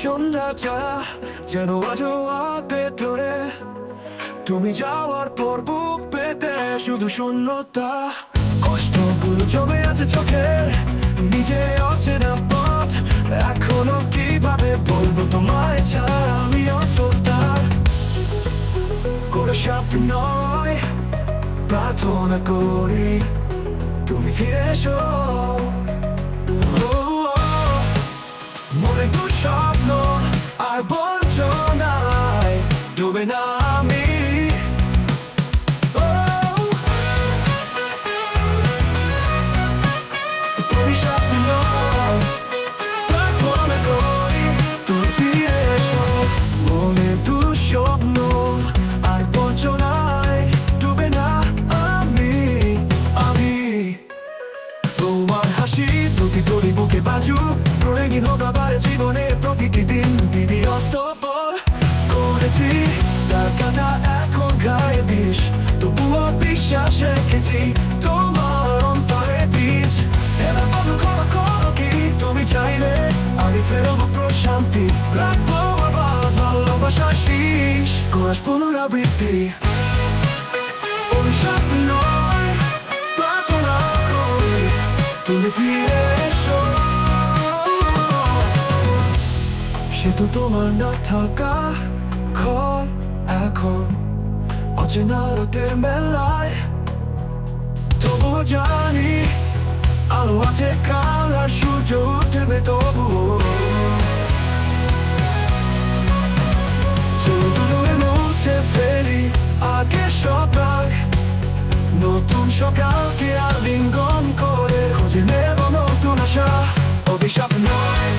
সন্ধ্যার ছায়া যেন আজও হাতে ধরে, তুমি যাওয়ার পর বুক পেতে শুধু শূন্যতা। কষ্টগুলো জমে আছে চোখের নিজে অচেনা পথ, এখনো কিভাবে বলবো তোমায় ছাড়া আমি অচলতার। করে স্বপ্ন নয় প্রার্থনা করি তুমি ফিরে এসো। মনে দুঃস্বপ্ন আর বঞ্চনায় ডুবে না আমি। তুমি স্বপ্ন প্রার্থনা করি তুমি ফিরে এসো। মনে দুঃস্বপ্ন আর বঞ্চনায় ডুবে না আমি। তোমার হাসি প্রতিটি বুকে বাজুক, রঙিন হোক আবার জীবনের প্রতিটি দিন। দিদি অস্তপর করেছি তার কাটা এখন গায়ে বিষ, তবুও বিশ্বাস রেখেছি তোমার অন্তরে বীজ। এবার বলো ক্ষমা করো কি তুমি চাইলে আমি ফেরবো প্রশান্তি, রাখবো আবার ভালোবাসার শীষ কোরাস পুনরাবৃত্তি। অভিশাপ নয় প্রার্থনা করি তুমি ফিরে এসো। সে তো তোমার না থাকা ক্ষয় এখন অচেনা রাতের মেলায়, তবুও জানি আলো আছে কাল আর সূর্য উঠবে তবুও। চলো দুজনে মুছে ফেলি আগের সব রাগ, নতুন সকালকে আলিঙ্গন করে খুঁজে নেব নতুন আশা। অভিশাপ নয়